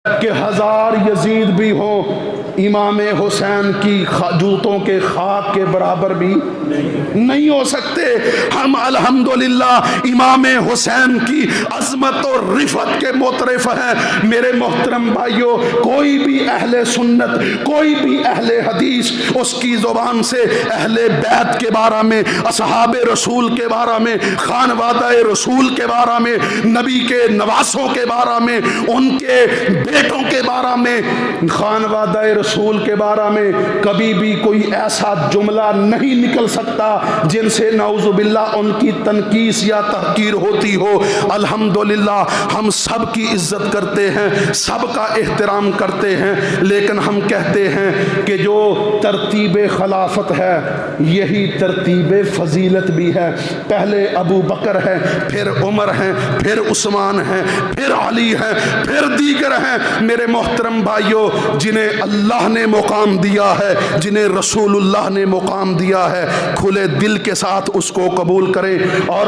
کہ ہزار یزید بھی ہو امام حسین کی جوتوں کے خاک کے برابر بھی نہیں ہو سکتے۔ ہم الحمدللہ امام حسین کی عظمت اور رفعت کے معترف ہیں۔ میرے محترم بھائیوں، کوئی بھی اہل سنت، کوئی بھی اہل حدیث اس کی زبان سے اہل بیت کے بارے میں، اصحاب رسول کے بارے میں، خانوادہ رسول کے بارے میں، نبی کے نواسوں کے بارے میں، ان کے بیٹوں کے بارے میں، خانوادہ رسول کے بارے میں کبھی بھی کوئی ایسا جملہ نہیں نکل سکتا جن سے نعوذ باللہ ان کی تنقیص یا تحقیر ہوتی ہو۔ الحمدللہ ہم سب کی عزت کرتے ہیں، سب کا احترام کرتے ہیں، لیکن ہم کہتے ہیں کہ جو ترتیب خلافت ہے یہی ترتیب فضیلت بھی ہے۔ پہلے ابو بکر ہے، پھر عمر ہیں، پھر عثمان ہیں، پھر علی ہیں، پھر دیگر ہیں۔ میرے محترم بھائیوں، جنہیں اللہ نے مقام دیا ہے، جنہیں رسول اللہ نے مقام دیا ہے، کھلے دل کے ساتھ اس کو قبول کریں اور